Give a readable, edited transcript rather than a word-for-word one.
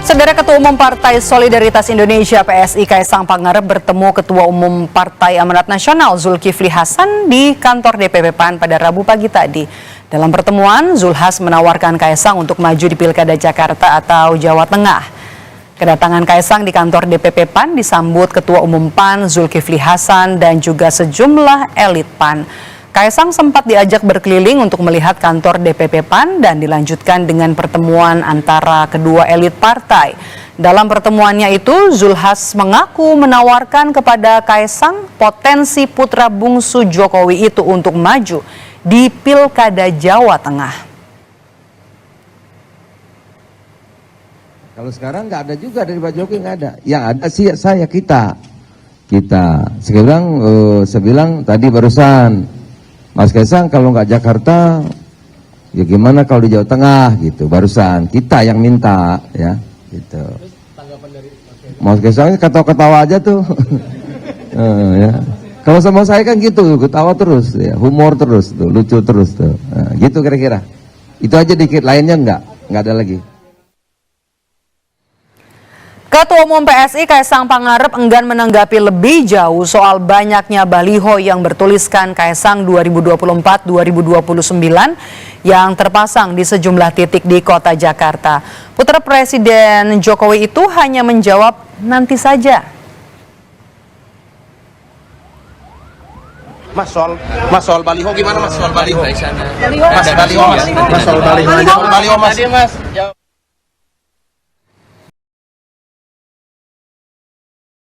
Saudara Ketua Umum Partai Solidaritas Indonesia (PSI) Kaisang Pangarep bertemu Ketua Umum Partai Amanat Nasional Zulkifli Hasan di kantor DPP PAN pada Rabu pagi tadi. Dalam pertemuan, Zulhas menawarkan Kaisang untuk maju di Pilkada Jakarta atau Jawa Tengah. Kedatangan Kaisang di kantor DPP PAN disambut Ketua Umum PAN Zulkifli Hasan dan juga sejumlah elit PAN. Kaisang sempat diajak berkeliling untuk melihat kantor DPP PAN dan dilanjutkan dengan pertemuan antara kedua elit partai. Dalam pertemuannya itu, Zulhas mengaku menawarkan kepada Kaisang potensi putra bungsu Jokowi itu untuk maju di Pilkada Jawa Tengah. Kalau sekarang nggak ada juga dari Pak Jokowi, nggak ada. Yang ada sih saya kita. Saya bilang tadi barusan, Mas Kaisang kalau nggak Jakarta, ya gimana kalau di Jawa Tengah gitu. Barusan kita yang minta ya, gitu. Mas Kaisang ketawa-ketawa aja tuh, ya. Kalau sama saya kan gitu, ketawa terus, ya, humor terus, tuh, lucu terus tuh, nah, gitu kira-kira. Itu aja dikit, lainnya nggak ada lagi. Ketua Umum PSI Kaisang Pangarep enggan menanggapi lebih jauh soal banyaknya baliho yang bertuliskan Kaisang 2024-2029 yang terpasang di sejumlah titik di kota Jakarta. Putra Presiden Jokowi itu hanya menjawab nanti saja. Mas soal baliho gimana Mas soal baliho? Mas soal baliho. Mas.